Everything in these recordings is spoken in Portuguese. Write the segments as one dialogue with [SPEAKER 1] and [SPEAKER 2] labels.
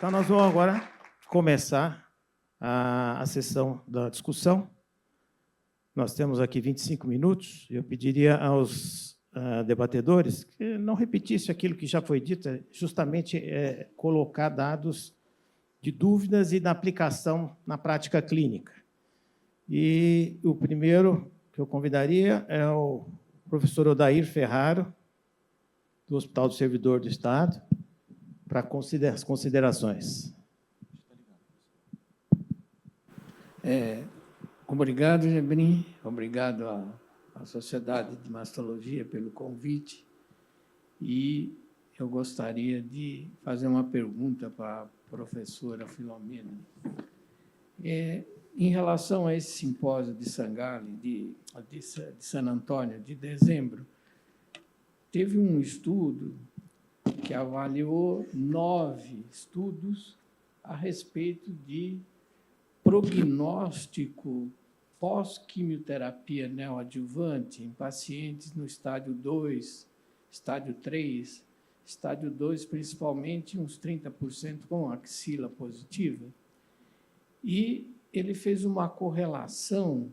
[SPEAKER 1] Então, nós vamos agora começar a sessão da discussão. Nós temos aqui 25 minutos. Eu pediria aos debatedores que não repetissem aquilo que já foi dito, justamente colocar dados de dúvidas e da aplicação na prática clínica. E o primeiro que eu convidaria é o professor Odair Ferraro, do Hospital do Servidor do Estado, para as considerações.
[SPEAKER 2] Obrigado, Gebrim. Obrigado à Sociedade de Mastologia pelo convite. E eu gostaria de fazer uma pergunta para a professora Filomena. Em relação a esse simpósio de Sangallen, de San Antônio, de dezembro, teve um estudo que avaliou 9 estudos a respeito de prognóstico pós-quimioterapia neoadjuvante em pacientes no estádio 2, estádio 3, estádio 2, principalmente uns 30% com axila positiva. E ele fez uma correlação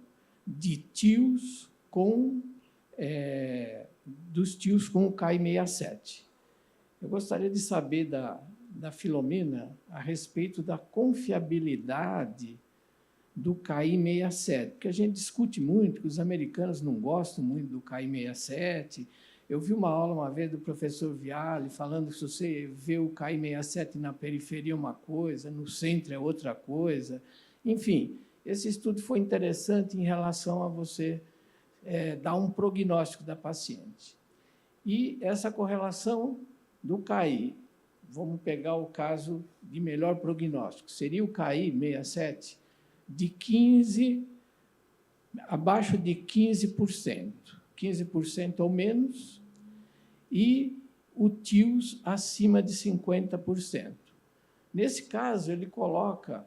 [SPEAKER 2] de TIOs dos TIOs com o Ki-67. Eu gostaria de saber da Filomena a respeito da confiabilidade do Ki-67, porque a gente discute muito, que os americanos não gostam muito do Ki-67. Eu vi uma aula uma vez do professor Viale falando que se você vê o Ki-67 na periferia é uma coisa, no centro é outra coisa. Enfim, esse estudo foi interessante em relação a você dar um prognóstico da paciente. E essa correlação do KI, vamos pegar o caso de melhor prognóstico, seria o Ki-67 de 15, abaixo de 15%, 15% ou menos, e o TIOS acima de 50%. Nesse caso, ele coloca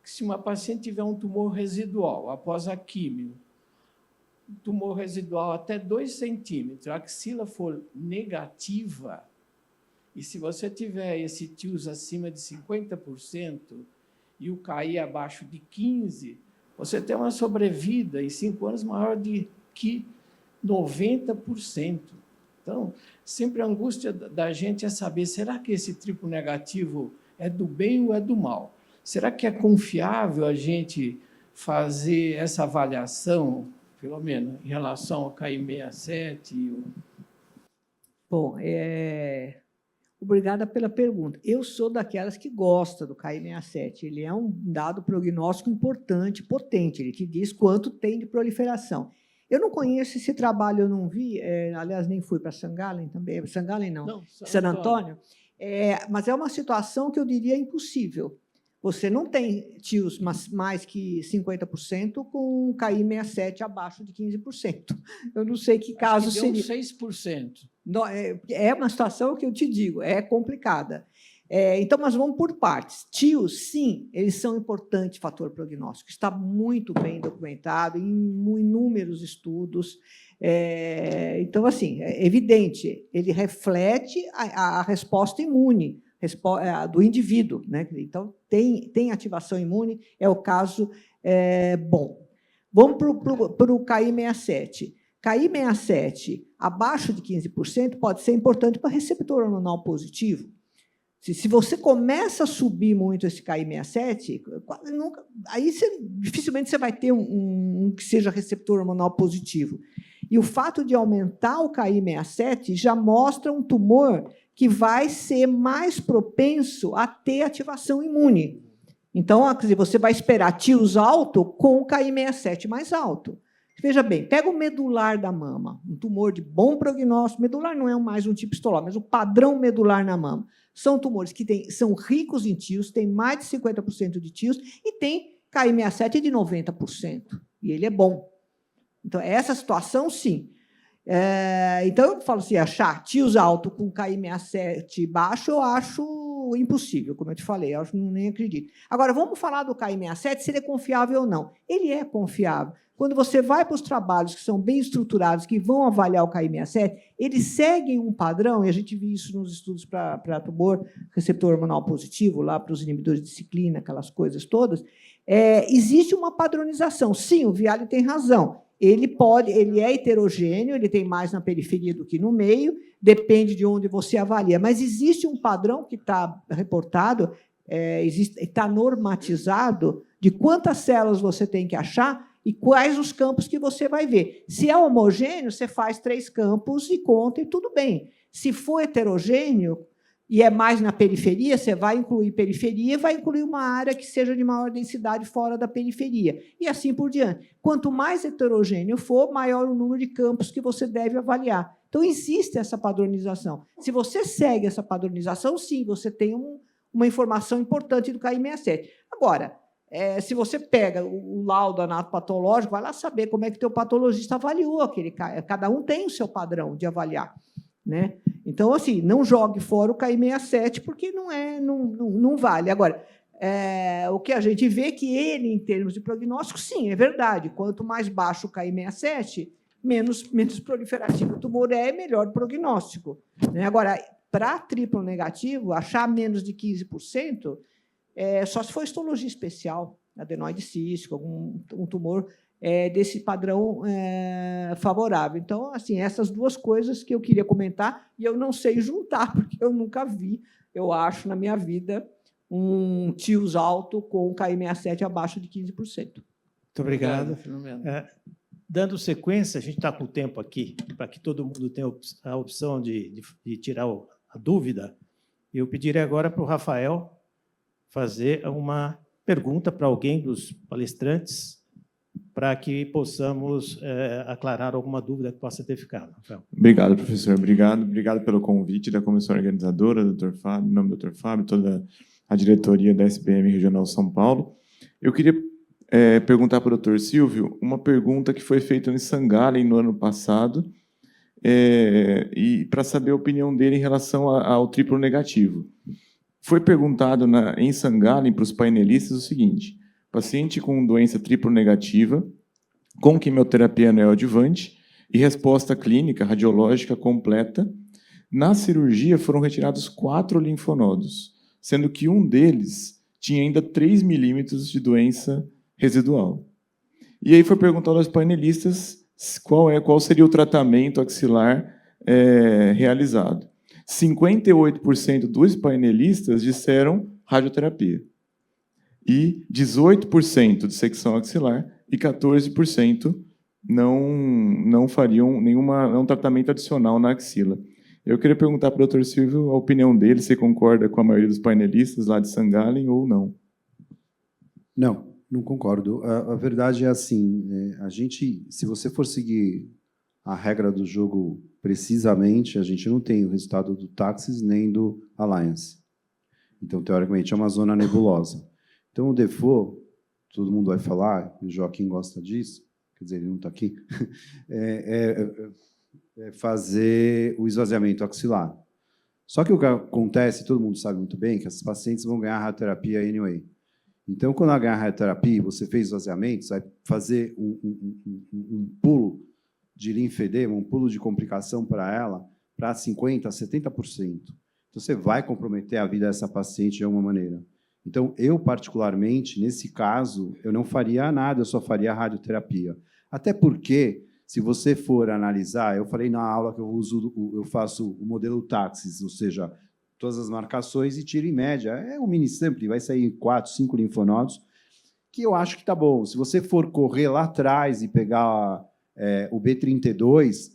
[SPEAKER 2] que se uma paciente tiver um tumor residual após a químio, tumor residual até 2 centímetros, a axila for negativa, e se você tiver esse TIOS acima de 50% e o KI abaixo de 15%, você tem uma sobrevida em 5 anos maior de que 90%. Então, sempre a angústia da gente é saber, será que esse triplo negativo é do bem ou é do mal? Será que é confiável a gente fazer essa avaliação, Filomena, em relação ao Ki-67?
[SPEAKER 3] Bom, obrigada pela pergunta. Eu sou daquelas que gosta do Ki-67. Ele é um dado prognóstico importante, potente. Ele te diz quanto tem de proliferação. Eu não conheço esse trabalho, eu não vi, aliás, nem fui para Sangallen também. Sangallen não, San Antônio. Mas é uma situação que eu diria impossível. Você não tem TIOs mais que 50% com Ki-67 abaixo de 15%. Eu não sei que caso seria.
[SPEAKER 2] 6%.
[SPEAKER 3] É uma situação que eu te digo, é complicada. Então, mas vamos por partes. TIOs, sim, eles são importantes fator prognóstico. Está muito bem documentado em inúmeros estudos. Então, assim, é evidente, ele reflete a resposta imune do indivíduo, né? Então, tem ativação imune, é o caso bom. Vamos para o Ki-67. Ki-67 abaixo de 15% pode ser importante para receptor hormonal positivo. Se você começa a subir muito esse Ki-67, quase nunca, aí dificilmente você vai ter um que seja receptor hormonal positivo. E o fato de aumentar o Ki-67 já mostra um tumor que vai ser mais propenso a ter ativação imune. Então, quer dizer, você vai esperar TIOS alto com o Ki-67 mais alto. Veja bem, pega o medular da mama, um tumor de bom prognóstico. Medular não é mais um tipo histológico, mas o padrão medular na mama. São tumores que são ricos em TIOS, têm mais de 50% de TIOS e tem Ki-67 de 90%. E ele é bom. Então, essa situação, sim. Então, eu falo assim, achar TIOS alto com Ki-67 baixo, eu acho acho impossível, como eu te falei, eu acho, nem acredito. Agora, vamos falar do KI67, se ele é confiável ou não. Ele é confiável. Quando você vai para os trabalhos que são bem estruturados, que vão avaliar o KI67, eles seguem um padrão, e a gente viu isso nos estudos para tumor receptor hormonal positivo, lá para os inibidores de ciclina, aquelas coisas todas. Existe uma padronização. Sim, o Viale tem razão. Ele é heterogêneo, ele tem mais na periferia do que no meio, depende de onde você avalia. Mas existe um padrão que está reportado, está normatizado, de quantas células você tem que achar e quais os campos que você vai ver. Se é homogêneo, você faz 3 campos e conta, e tudo bem. Se for heterogêneo, e é mais na periferia, você vai incluir periferia, vai incluir uma área que seja de maior densidade fora da periferia, e assim por diante. Quanto mais heterogêneo for, maior o número de campos que você deve avaliar. Então, existe essa padronização. Se você segue essa padronização, sim, você tem uma informação importante do KI67. Agora, se você pega o laudo anatopatológico, vai lá saber como é que o teu patologista avaliou aquele cara. Cada um tem o seu padrão de avaliar, né? Então, assim, não jogue fora o KI67, porque não vale. Agora, o que a gente vê é que ele, em termos de prognóstico, sim, é verdade. Quanto mais baixo o KI67, menos proliferativo o tumor melhor o prognóstico, né? Agora, para triplo negativo, achar menos de 15%, só se for histologia especial, adenoide cístico, um tumor desse padrão favorável. Então, assim, essas duas coisas que eu queria comentar, e eu não sei juntar, porque eu nunca vi, eu acho, na minha vida, um TIOS alto com KI67 abaixo de 15%.
[SPEAKER 1] Muito obrigado. Dando sequência, a gente está com o tempo aqui, para que todo mundo tenha a opção de tirar a dúvida. Eu pediria agora para o Rafael fazer uma pergunta para alguém dos palestrantes, para que possamos aclarar alguma dúvida que possa ter ficado. Rafael.
[SPEAKER 4] Obrigado, professor. Obrigado pelo convite da comissão organizadora, Dr. Fábio, em nome do Dr. Fábio, toda a diretoria da SBM Regional São Paulo. Eu queria perguntar para o Dr. Silvio uma pergunta que foi feita em St. Gallen no ano passado, e para saber a opinião dele em relação ao triplo negativo. Foi perguntado em St. Gallen para os painelistas o seguinte: paciente com doença triplo negativa, com quimioterapia neoadjuvante e resposta clínica radiológica completa, na cirurgia foram retirados 4 linfonodos, sendo que um deles tinha ainda 3 milímetros de doença residual. E aí foi perguntado aos painelistas qual seria o tratamento axilar realizado. 58% dos painelistas disseram radioterapia, e 18% de secção axilar e 14% não fariam nenhum tratamento adicional na axila. Eu queria perguntar para o Dr. Silvio a opinião dele, se concorda com a maioria dos painelistas lá de St. Gallen ou não.
[SPEAKER 5] Não concordo. A verdade é assim, se você for seguir a regra do jogo precisamente, a gente não tem o resultado do Taxis nem do Alliance. Então, teoricamente, é uma zona nebulosa. Então, o default, todo mundo vai falar, e o Joaquim gosta disso, quer dizer, ele não está aqui, é fazer o esvaziamento axilar. Só que o que acontece, todo mundo sabe muito bem, que esses pacientes vão ganhar radioterapia anyway. Então, quando ela ganhar radioterapia, você fez esvaziamento, você vai fazer um pulo de linfedema, um pulo de complicação para ela, para 50%, 70%. Então, você vai comprometer a vida dessa paciente de alguma maneira. Então, eu, particularmente, nesse caso, eu não faria nada, eu só faria radioterapia. Até porque, se você for analisar, eu falei na aula que eu faço o modelo Taxis, ou seja, todas as marcações e tiro em média. É um mini sample, vai sair 4, 5 linfonodos, que eu acho que está bom. Se você for correr lá atrás e pegar o B32,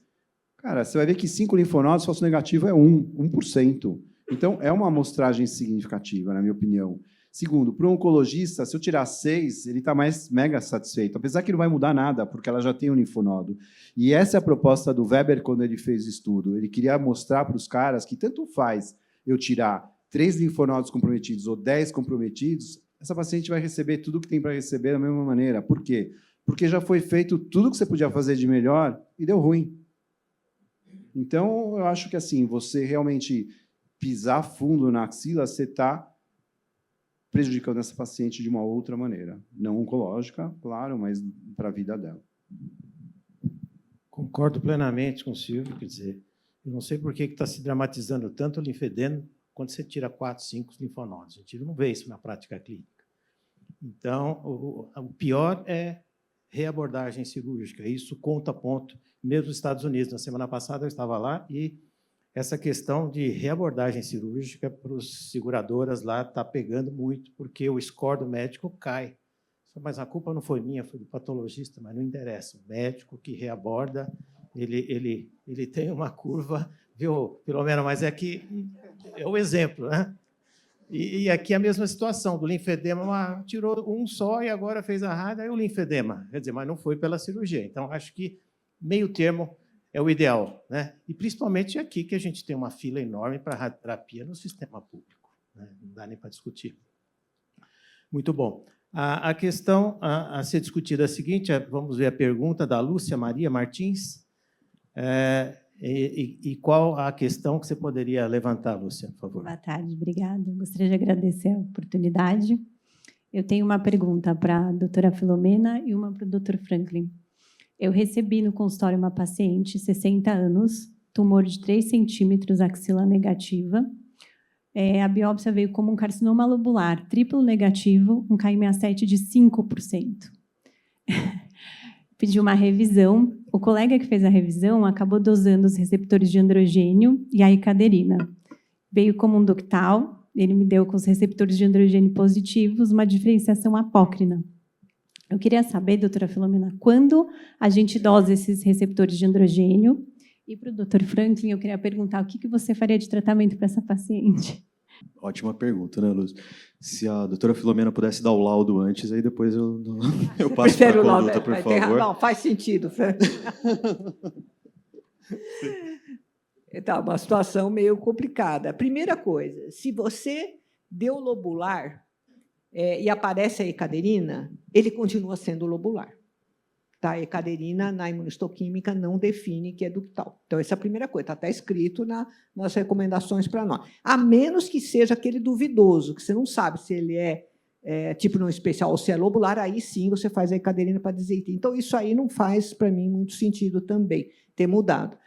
[SPEAKER 5] cara, você vai ver que 5 linfonodos, falso negativo é 1%. Então, é uma amostragem significativa, na minha opinião. Segundo, para o oncologista, se eu tirar 6, ele está mais mega satisfeito, apesar que não vai mudar nada, porque ela já tem um linfonodo. E essa é a proposta do Weber quando ele fez o estudo. Ele queria mostrar para os caras que tanto faz eu tirar 3 linfonodos comprometidos ou 10 comprometidos, essa paciente vai receber tudo que tem para receber da mesma maneira. Por quê? Porque já foi feito tudo que você podia fazer de melhor e deu ruim. Então, eu acho que assim, você realmente pisar fundo na axila, você está prejudicando essa paciente de uma outra maneira. Não oncológica, claro, mas para a vida dela.
[SPEAKER 1] Concordo plenamente com o Silvio, quer dizer, eu não sei por que está se dramatizando tanto o linfedema quando você tira 4, 5 linfonodos. A gente não vê isso na prática clínica. Então, o pior é reabordagem cirúrgica. Isso conta ponto, mesmo nos Estados Unidos. Na semana passada eu estava lá e essa questão de reabordagem cirúrgica para as seguradoras lá está pegando muito, porque o score do médico cai. Mas a culpa não foi minha, foi do patologista, mas não interessa. O médico que reaborda, ele tem uma curva, viu, Filomena? Mas é que é o exemplo, né? E aqui a mesma situação, do linfedema, tirou um só e agora fez a rada, aí o linfedema. Quer dizer, mas não foi pela cirurgia. Então, acho que meio termo é o ideal, né? E principalmente aqui, que a gente tem uma fila enorme para radioterapia no sistema público, né? Não dá nem para discutir. Muito bom. A questão a ser discutida é a seguinte, vamos ver a pergunta da Lúcia Maria Martins. E qual a questão que você poderia levantar, Lúcia, por favor?
[SPEAKER 6] Boa tarde, obrigada. Gostaria de agradecer a oportunidade. Eu tenho uma pergunta para a doutora Filomena e uma para o doutor Franklin. Eu recebi no consultório uma paciente, 60 anos, tumor de 3 centímetros, axila negativa. A biópsia veio como um carcinoma lobular, triplo negativo, um KM67 de 5%. Pedi uma revisão. O colega que fez a revisão acabou dosando os receptores de androgênio e a icaderina. Veio como um ductal, ele me deu com os receptores de androgênio positivos uma diferenciação apócrina. Eu queria saber, doutora Filomena, quando a gente dosa esses receptores de androgênio? E para o doutor Franklin, eu queria perguntar o que você faria de tratamento para essa paciente?
[SPEAKER 7] Ótima pergunta, né, Luz? Se a doutora Filomena pudesse dar o laudo antes, aí depois eu passo para a conduta, por favor.
[SPEAKER 3] Não, faz sentido, Franklin. Então, uma situação meio complicada. Primeira coisa, se você deu lobular e aparece a ecaderina, ele continua sendo lobular. Tá? A ecaderina, na imunistoquímica, não define que é ductal. Então, essa é a primeira coisa, está até escrito nas recomendações para nós. A menos que seja aquele duvidoso, que você não sabe se ele é tipo não especial ou se é lobular, aí sim você faz a ecaderina para dizer. Então, isso aí não faz, para mim, muito sentido também ter mudado.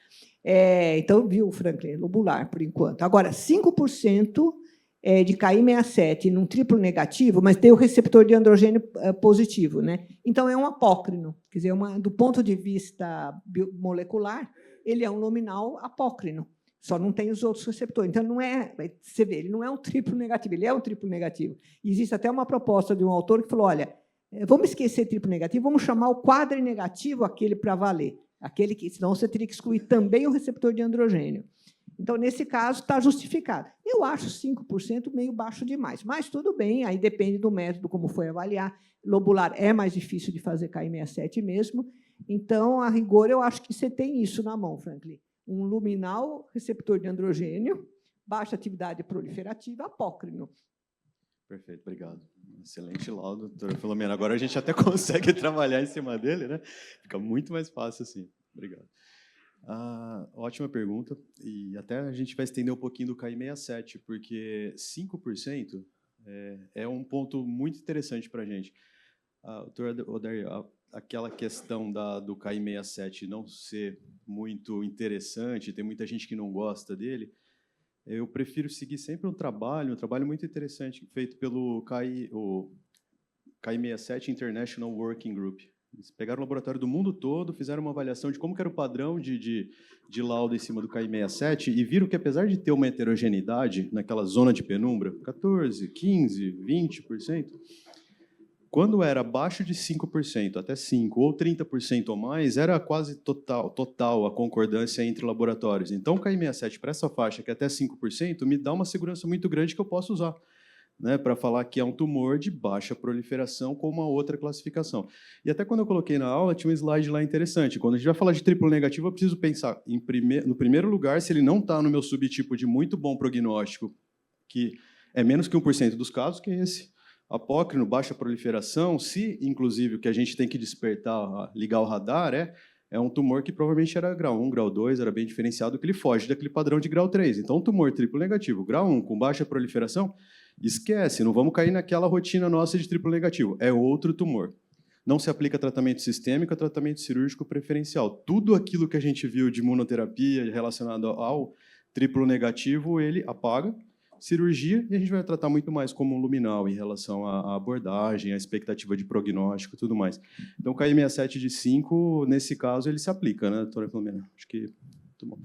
[SPEAKER 3] Então, viu, Franklin, lobular, por enquanto. Agora, 5% de KI67 num triplo negativo, mas tem o receptor de androgênio positivo, né? Então, é um apócrino. Quer dizer, do ponto de vista molecular, ele é um nominal apócrino. Só não tem os outros receptores. Então, não é, você vê, ele não é um triplo negativo, ele é um triplo negativo. Existe até uma proposta de um autor que falou, olha, vamos esquecer triplo negativo, vamos chamar o quadrinegativo aquele para valer. Aquele que, senão você teria que excluir também o receptor de androgênio. Então, nesse caso, está justificado. Eu acho 5% meio baixo demais, mas tudo bem, aí depende do método, como foi avaliar. Lobular é mais difícil de fazer KI67 mesmo, então, a rigor, eu acho que você tem isso na mão, Franklin. Um luminal, receptor de androgênio, baixa atividade proliferativa, apócrino.
[SPEAKER 7] Perfeito, obrigado. Excelente laudo, doutora Filomena. Agora a gente até consegue trabalhar em cima dele, né? Fica muito mais fácil assim. Obrigado. Ótima pergunta. E até a gente vai estender um pouquinho do KI67, porque 5% é um ponto muito interessante para a gente. Doutora Odair, aquela questão do KI67 não ser muito interessante, tem muita gente que não gosta dele, eu prefiro seguir sempre um trabalho muito interessante feito pelo KI67 International Working Group. Eles pegaram um laboratório do mundo todo, fizeram uma avaliação de como que era o padrão de laudo em cima do KI67 e viram que, apesar de ter uma heterogeneidade naquela zona de penumbra, 14%, 15%, 20%, quando era abaixo de 5%, até 5% ou 30% ou mais, era quase total a concordância entre laboratórios. Então, o KI67 para essa faixa, que é até 5%, me dá uma segurança muito grande que eu posso usar, né, para falar que é um tumor de baixa proliferação com uma outra classificação. E até quando eu coloquei na aula, tinha um slide lá interessante. Quando a gente vai falar de triplo negativo, eu preciso pensar, no primeiro lugar, se ele não está no meu subtipo de muito bom prognóstico, que é menos que 1% dos casos, que é esse. Apócrino, baixa proliferação, se, inclusive, o que a gente tem que despertar, ligar o radar, é um tumor que provavelmente era grau 1, grau 2, era bem diferenciado, que ele foge daquele padrão de grau 3. Então, um tumor triplo negativo, grau 1, com baixa proliferação, esquece, não vamos cair naquela rotina nossa de triplo negativo. É outro tumor. Não se aplica tratamento sistêmico, tratamento cirúrgico preferencial. Tudo aquilo que a gente viu de imunoterapia relacionado ao triplo negativo, ele apaga, cirurgia, e a gente vai tratar muito mais como um luminal em relação à abordagem, à expectativa de prognóstico e tudo mais. Então, o KI67 de 5, nesse caso, ele se aplica, né, doutora Filomena? Acho que... Muito bom.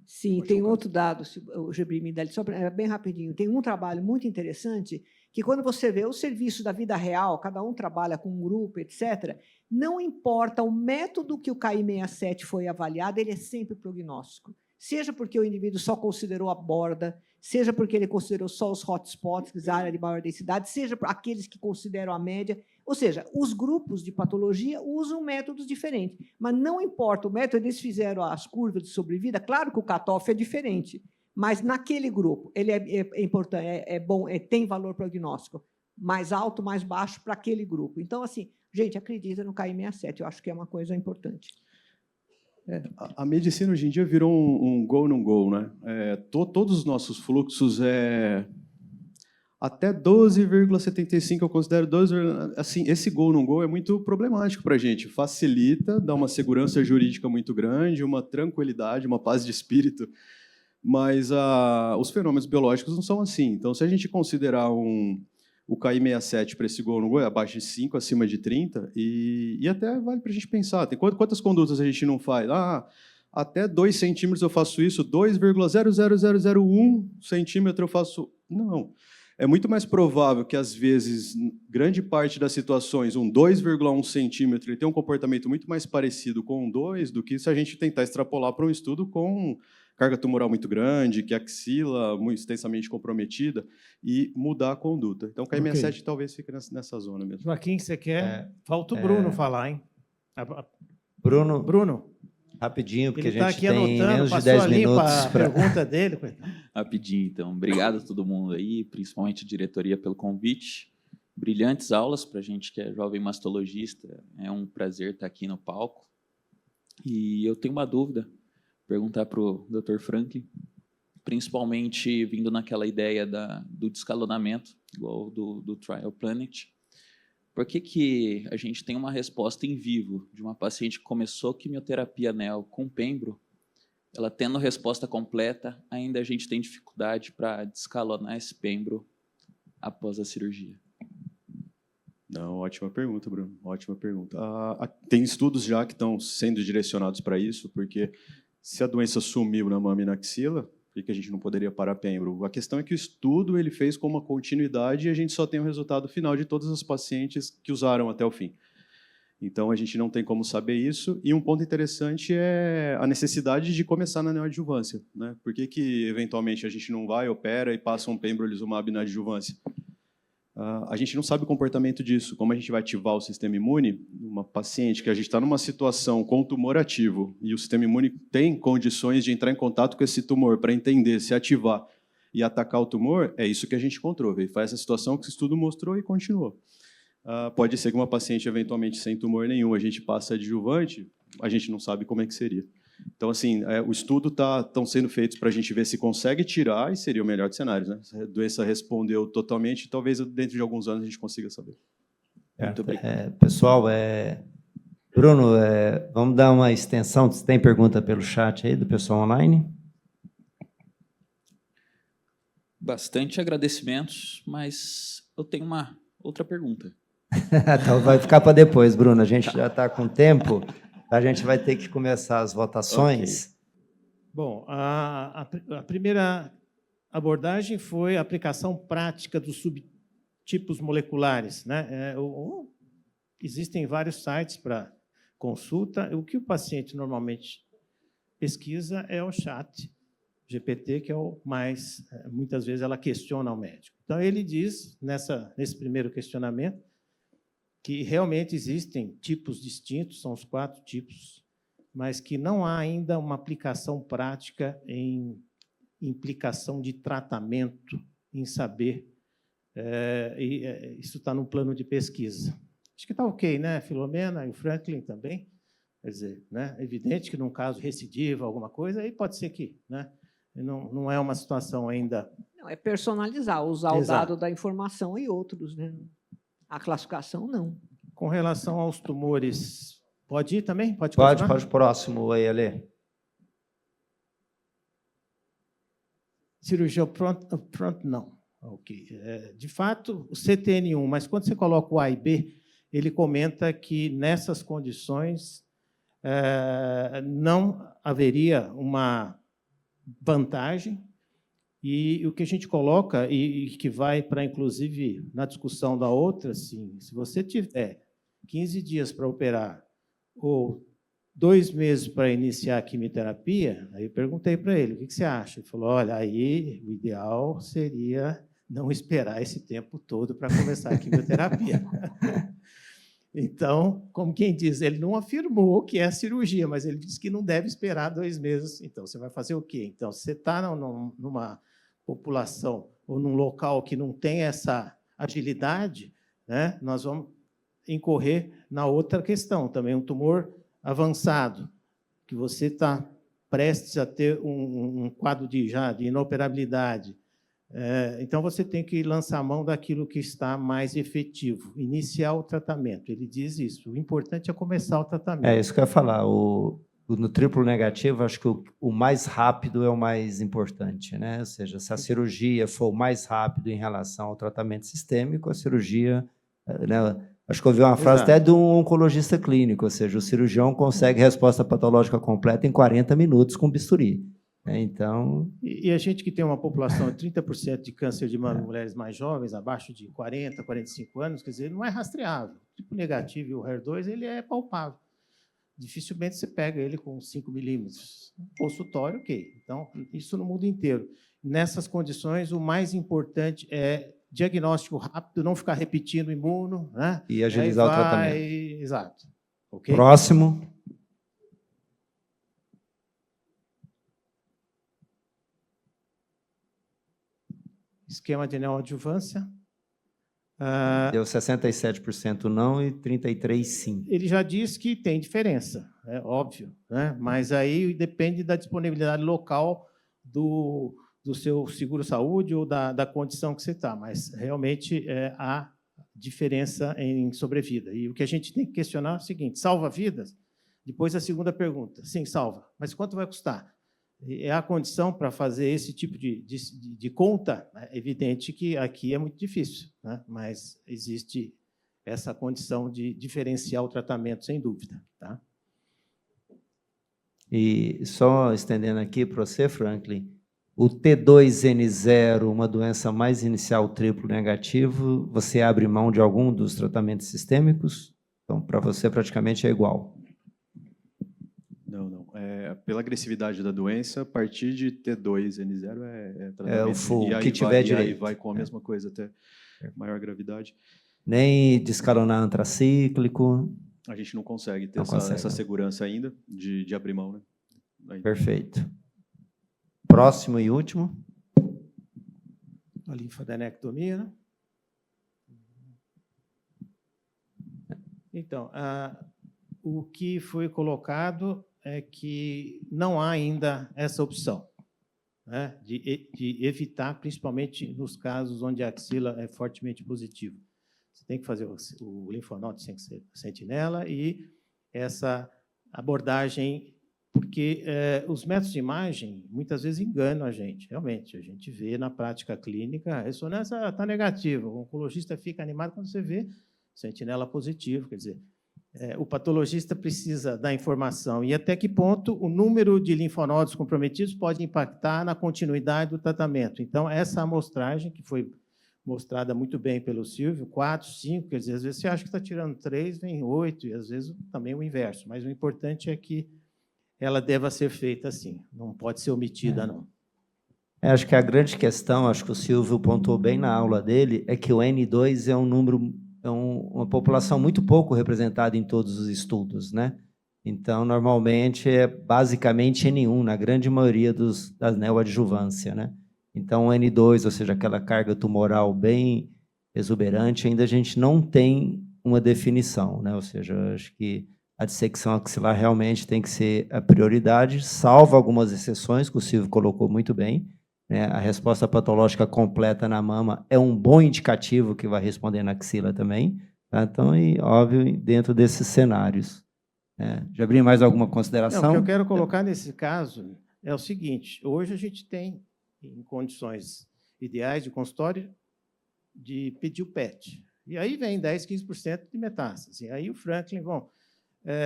[SPEAKER 3] Sim,
[SPEAKER 7] Pode
[SPEAKER 3] tem
[SPEAKER 7] tocar.
[SPEAKER 3] outro dado, o Gebrim me dá, só bem rapidinho. Tem um trabalho muito interessante que, quando você vê o serviço da vida real, cada um trabalha com um grupo, etc., não importa o método que o KI67 foi avaliado, ele é sempre prognóstico. Seja porque o indivíduo só considerou a borda, seja porque ele considerou só os hotspots, que é a área de maior densidade, seja por aqueles que consideram a média. Ou seja, os grupos de patologia usam métodos diferentes, mas não importa o método, eles fizeram as curvas de sobrevida, claro que o cutoff é diferente, mas naquele grupo ele é importante, é bom, tem valor prognóstico, mais alto, mais baixo para aquele grupo. Então, assim, gente, acredita no KI67, eu acho que é uma coisa importante.
[SPEAKER 7] A medicina hoje em dia virou um go, no go, né? Todos os nossos fluxos até 12,75 eu considero 12, assim, esse go, no go é muito problemático para a gente. Facilita, dá uma segurança jurídica muito grande, uma tranquilidade, uma paz de espírito, mas os fenômenos biológicos não são assim. Então, se a gente considerar o KI67 para esse gol no gol é abaixo de 5, acima de 30, e até vale para a gente pensar. Tem quantas condutas a gente não faz? Até 2 centímetros eu faço isso, 2,00001 centímetro eu faço... Não. É muito mais provável que, às vezes, grande parte das situações, um 2,1 centímetro ele tem um comportamento muito mais parecido com um 2 do que se a gente tentar extrapolar para um estudo com carga tumoral muito grande, que a axila muito extensamente comprometida, e mudar a conduta. Então, o KI67 talvez fique nessa zona mesmo.
[SPEAKER 1] Joaquim, você quer? Falta o Bruno falar, hein?
[SPEAKER 8] Bruno, rapidinho, porque
[SPEAKER 1] ele
[SPEAKER 8] a gente
[SPEAKER 1] aqui
[SPEAKER 8] tem
[SPEAKER 1] anotando,
[SPEAKER 8] menos de
[SPEAKER 1] passou
[SPEAKER 8] 10
[SPEAKER 1] ali
[SPEAKER 8] minutos
[SPEAKER 1] a pergunta dele.
[SPEAKER 9] Rapidinho, então. Obrigado a todo mundo aí, principalmente a diretoria, pelo convite. Brilhantes aulas para a gente que é jovem mastologista. É um prazer estar aqui no palco. E eu tenho uma dúvida, perguntar para o Dr. Franklin, principalmente vindo naquela ideia do descalonamento, igual do Trial Planet. Por que a gente tem uma resposta em vivo de uma paciente que começou quimioterapia NEL com pembro, ela tendo resposta completa, ainda a gente tem dificuldade para descalonar esse pembro após a cirurgia?
[SPEAKER 7] Não, ótima pergunta, Bruno. Ótima pergunta. Tem estudos já que estão sendo direcionados para isso, porque se a doença sumiu na mama e na axila, por que a gente não poderia parar pembro? A questão é que o estudo ele fez com uma continuidade e a gente só tem o resultado final de todas as pacientes que usaram até o fim. Então, a gente não tem como saber isso. E um ponto interessante é a necessidade de começar na neoadjuvância, né? Por que, eventualmente, a gente não vai, opera e passa um pembrolizumab na adjuvância? A gente não sabe o comportamento disso. Como a gente vai ativar o sistema imune? Uma paciente que a gente está numa situação com tumor ativo e o sistema imune tem condições de entrar em contato com esse tumor para entender, se ativar e atacar o tumor, é isso que a gente encontrou. E faz essa situação que o estudo mostrou e continuou. Pode ser que uma paciente, eventualmente, sem tumor nenhum, a gente passa adjuvante, a gente não sabe como é que seria. Então, assim, o estudo estão sendo feitos para a gente ver se consegue tirar e seria o melhor dos cenários, né? Se a doença respondeu totalmente, talvez dentro de alguns anos a gente consiga saber.
[SPEAKER 9] Muito obrigado.
[SPEAKER 8] pessoal, Bruno, vamos dar uma extensão. Você tem pergunta pelo chat aí do pessoal online?
[SPEAKER 9] Bastante agradecimentos, mas eu tenho uma outra pergunta.
[SPEAKER 8] Então vai ficar para depois, Bruno. A gente já está com tempo. A gente vai ter que começar as votações.
[SPEAKER 1] Okay. Bom, a primeira abordagem foi a aplicação prática dos subtipos moleculares, né? Existem vários sites para consulta. O que o paciente normalmente pesquisa é o chat GPT, que é o mais... Muitas vezes ela questiona o médico. Então, ele diz, nesse primeiro questionamento, que realmente existem tipos distintos, são os 4 tipos, mas que não há ainda uma aplicação prática em implicação de tratamento, em saber. Isso está no plano de pesquisa. Acho que está ok, né, Filomena? E o Franklin também. Quer dizer, né? É evidente que num caso recidiva, alguma coisa, aí pode ser que, né? Não é uma situação ainda...
[SPEAKER 3] Não, é personalizar, usar o
[SPEAKER 1] Exato.
[SPEAKER 3] dado da informação e outros, né? A classificação, não.
[SPEAKER 1] Com relação aos tumores, pode ir também? Pode
[SPEAKER 8] Pode,
[SPEAKER 1] continuar?
[SPEAKER 8] pode, próximo aí, Ale.
[SPEAKER 1] Cirurgia pronto, não. Ok. De fato, o CTN1, mas quando você coloca o A e B, ele comenta que nessas condições não haveria uma vantagem, e o que a gente coloca, e que vai para, inclusive, na discussão da outra, assim, se você tiver 15 dias para operar ou 2 meses para iniciar a quimioterapia, aí eu perguntei para ele, o que você acha? Ele falou, olha, aí o ideal seria não esperar esse tempo todo para começar a quimioterapia. Então, como quem diz, ele não afirmou que é a cirurgia, mas ele disse que não deve esperar 2 meses. Então, você vai fazer o quê? Então, se você está numa população ou num local que não tem essa agilidade, né, nós vamos incorrer na outra questão, também um tumor avançado, que você está prestes a ter um quadro de inoperabilidade. Então, você tem que lançar a mão daquilo que está mais efetivo, iniciar o tratamento. Ele diz isso. O importante é começar o tratamento.
[SPEAKER 8] É isso que eu ia falar. No triplo negativo, acho que o mais rápido é o mais importante, né? Ou seja, se a cirurgia for o mais rápido em relação ao tratamento sistêmico, a cirurgia... Né? Acho que eu ouvi uma frase até de um oncologista clínico, ou seja, o cirurgião consegue resposta patológica completa em 40 minutos com bisturi. Então...
[SPEAKER 1] E a gente que tem uma população de 30% de câncer de mama em mulheres mais jovens, abaixo de 40, 45 anos, quer dizer, não é rastreável. O tipo negativo e o HER2, ele é palpável. Dificilmente você pega ele com 5 milímetros. Consultório, ok. Então, isso no mundo inteiro. Nessas condições, o mais importante é diagnóstico rápido, não ficar repetindo imuno, né?
[SPEAKER 8] E agilizar o tratamento.
[SPEAKER 1] Exato. Okay?
[SPEAKER 8] Próximo.
[SPEAKER 1] Esquema de neoadjuvância.
[SPEAKER 8] Deu 67% não e 33% sim.
[SPEAKER 1] Ele já diz que tem diferença, é óbvio, né? Mas aí depende da disponibilidade local do seu seguro-saúde ou da condição que você está, mas realmente há diferença em sobrevida. E o que a gente tem que questionar é o seguinte, salva vidas? Depois a segunda pergunta, sim, salva, mas quanto vai custar? É a condição para fazer esse tipo de conta? É evidente que aqui é muito difícil, né? Mas existe essa condição de diferenciar o tratamento, sem dúvida. Tá?
[SPEAKER 8] E só estendendo aqui para você, Franklin, o T2N0, uma doença mais inicial triplo negativo, você abre mão de algum dos tratamentos sistêmicos? Então, para você, praticamente é igual.
[SPEAKER 7] Não. Pela agressividade da doença, a partir de T2N0 é tratamento.
[SPEAKER 8] O full,
[SPEAKER 7] e aí
[SPEAKER 8] que tiver
[SPEAKER 7] vai,
[SPEAKER 8] direito.
[SPEAKER 7] E aí vai com a mesma coisa, até maior gravidade.
[SPEAKER 8] Nem descalonar antracíclico.
[SPEAKER 7] A gente não consegue ter
[SPEAKER 8] consegue,
[SPEAKER 7] essa segurança ainda de abrir mão, né? Ainda.
[SPEAKER 8] Perfeito. Próximo e último.
[SPEAKER 1] A linfadenectomia, né? Então, o que foi colocado é que não há ainda essa opção, né, de evitar, principalmente nos casos onde a axila é fortemente positiva. Você tem que fazer o linfonodo sem sentinela e essa abordagem, porque os métodos de imagem muitas vezes enganam a gente, realmente. A gente vê na prática clínica, a ressonância está negativa, o oncologista fica animado quando você vê sentinela positivo, quer dizer, o patologista precisa da informação e até que ponto o número de linfonodos comprometidos pode impactar na continuidade do tratamento. Então, essa amostragem, que foi mostrada muito bem pelo Silvio, 4, 5, quer dizer, às vezes você acha que está tirando 3, vem 8, e às vezes também o inverso. Mas o importante é que ela deva ser feita assim, não pode ser omitida, não.
[SPEAKER 8] Acho que a grande questão, acho que o Silvio pontuou bem na aula dele, é que o N2 é um número... uma população muito pouco representada em todos os estudos, né? Então, normalmente, é basicamente N1, na grande maioria das neoadjuvância, né? Então, o N2, ou seja, aquela carga tumoral bem exuberante, ainda a gente não tem uma definição, né? Ou seja, acho que a dissecção axilar realmente tem que ser a prioridade, salvo algumas exceções, que o Silvio colocou muito bem, né? A resposta patológica completa na mama é um bom indicativo que vai responder na axila também, tá? Então, e, óbvio, dentro desses cenários. Já abri mais alguma consideração?
[SPEAKER 1] Não, o que eu quero colocar nesse caso é o seguinte: hoje a gente tem, em condições ideais de consultório, de pedir o PET. E aí vem 10%, 15% de metástase. E aí o Franklin, bom,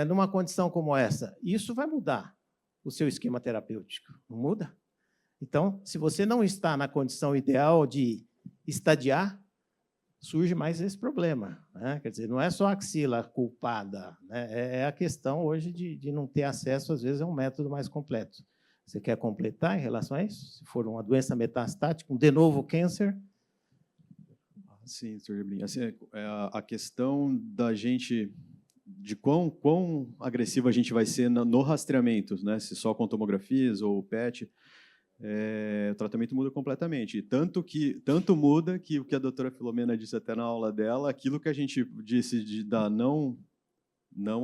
[SPEAKER 1] numa condição como essa, isso vai mudar o seu esquema terapêutico, não muda? Então, se você não está na condição ideal de estadiar, surge mais esse problema, né? Quer dizer, não é só a axila culpada, né? É a questão hoje de não ter acesso, às vezes, a um método mais completo. Você quer completar em relação a isso? Se for uma doença metastática, um de novo câncer?
[SPEAKER 7] Sim, Sr. Geblin. Assim, a questão da gente, de quão agressivo a gente vai ser no rastreamento, né? Se só com tomografias ou PET, o tratamento muda completamente. Tanto muda que o que a doutora Filomena disse até na aula dela, aquilo que a gente disse da não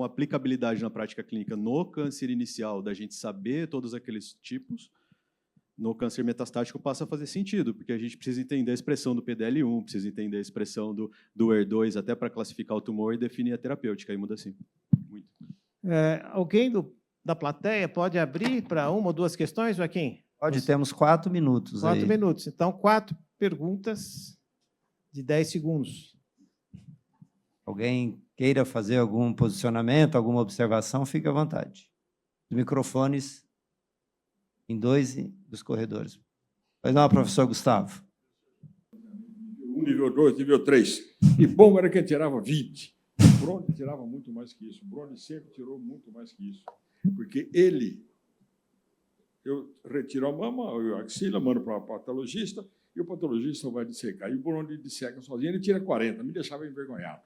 [SPEAKER 7] aplicabilidade na prática clínica no câncer inicial, da gente saber todos aqueles tipos, no câncer metastático passa a fazer sentido, porque a gente precisa entender a expressão do PDL1, precisa entender a expressão do ER2, até para classificar o tumor e definir a terapêutica, aí muda sim. Muito.
[SPEAKER 1] Alguém da plateia pode abrir para uma ou duas questões, Joaquim?
[SPEAKER 8] Pode, temos 4 minutos.
[SPEAKER 1] 4 minutos. Então, 4 perguntas de 10 segundos.
[SPEAKER 8] Alguém queira fazer algum posicionamento, alguma observação, fique à vontade. Os microfones em 2 dos corredores. Pois não, professor Gustavo.
[SPEAKER 10] Nível 2, nível 3. E bom era quem tirava 20. O Brony tirava muito mais que isso. O Brony sempre tirou muito mais que isso. Porque eu retiro a mama, a axila, mando para o patologista, e o patologista vai dissecar. E o Brony disseca sozinho, ele tira 40, me deixava envergonhado.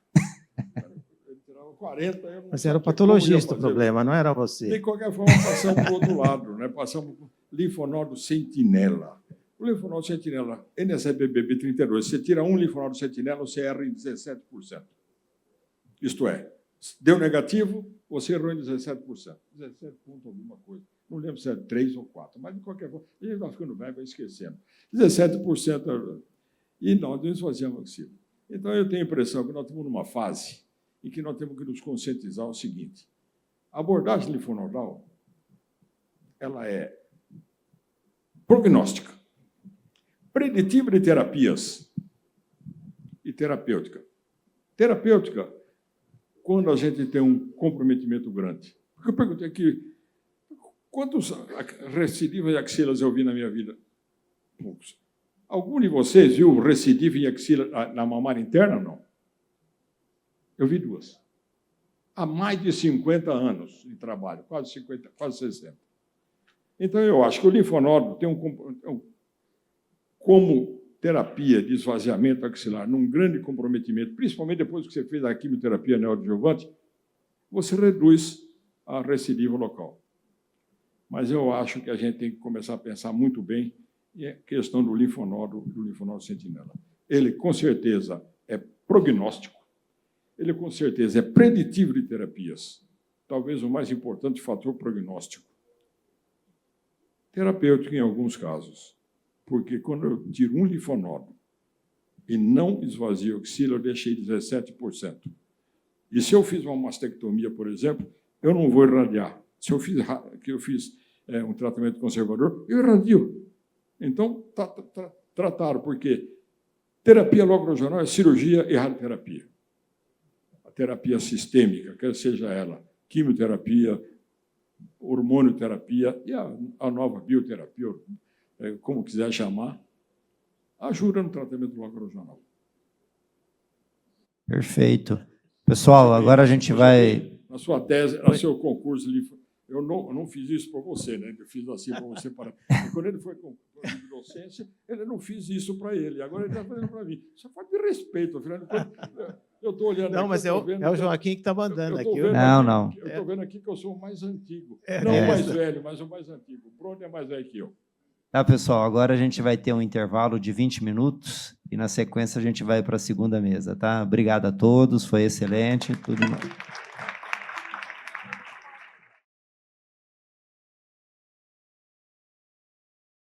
[SPEAKER 10] Ele tirava 40.
[SPEAKER 1] Mas era o patologista o problema, não era você.
[SPEAKER 10] De qualquer forma, passamos para o outro lado, né? Passamos para o linfonodo sentinela. O linfonodo sentinela, NSBBB32, você tira um linfonodo sentinela, você erra em 17%. Isto é, deu negativo, você errou em 17%. 17 ponto alguma coisa. Não lembro se é 3 ou 4, mas, de qualquer forma, a gente vai ficando velho, vai esquecendo. 17%, e nós fazíamos axila. Então, eu tenho a impressão que nós estamos numa fase em que nós temos que nos conscientizar o seguinte: a abordagem linfonodal ela é prognóstica, preditiva de terapias e terapêutica. Terapêutica, quando a gente tem um comprometimento grande. Porque eu perguntei aqui, quantos recidivos em axilas eu vi na minha vida? Poucos. Algum de vocês viu recidivo em axila na mamária interna? Não. Eu vi 2. Há mais de 50 anos de trabalho, quase 50, quase 60. Então, eu acho que o linfonodo tem como terapia de esvaziamento axilar, num grande comprometimento, principalmente depois que você fez a quimioterapia neoadjuvante, você reduz a recidiva local. Mas eu acho que a gente tem que começar a pensar muito bem em questão do linfonodo sentinela. Ele, com certeza, é prognóstico, ele, com certeza, é preditivo de terapias, talvez o mais importante fator prognóstico. Terapêutico, em alguns casos, porque quando eu tiro um linfonodo e não esvazio a axila, eu deixei 17%. E se eu fiz uma mastectomia, por exemplo, eu não vou irradiar. Se eu fiz um tratamento conservador, eu irradio. Então, trataram, porque terapia logo regional é cirurgia e radioterapia. A terapia sistêmica, quer seja ela quimioterapia, hormonioterapia e a nova bioterapia, como quiser chamar, ajuda no tratamento logo regional.
[SPEAKER 8] Perfeito. Pessoal, agora a gente vai...
[SPEAKER 10] Na sua tese, no seu concurso, eu não fiz isso para você, né? Eu fiz assim para você. E quando ele foi com docência, ele não fiz isso para ele. Agora ele está fazendo para mim. Isso é falta de respeito. Afinal de contas, eu estou olhando
[SPEAKER 1] não,
[SPEAKER 10] aqui,
[SPEAKER 1] mas é o Joaquim que está mandando aqui.
[SPEAKER 8] Não.
[SPEAKER 10] Eu estou vendo aqui que eu sou o mais antigo. Não o mais velho, mas o mais antigo. O Brony é mais velho que eu.
[SPEAKER 8] Tá, pessoal, agora a gente vai ter um intervalo de 20 minutos e, na sequência, a gente vai para a segunda mesa, tá? Obrigado a todos, foi excelente. Tudo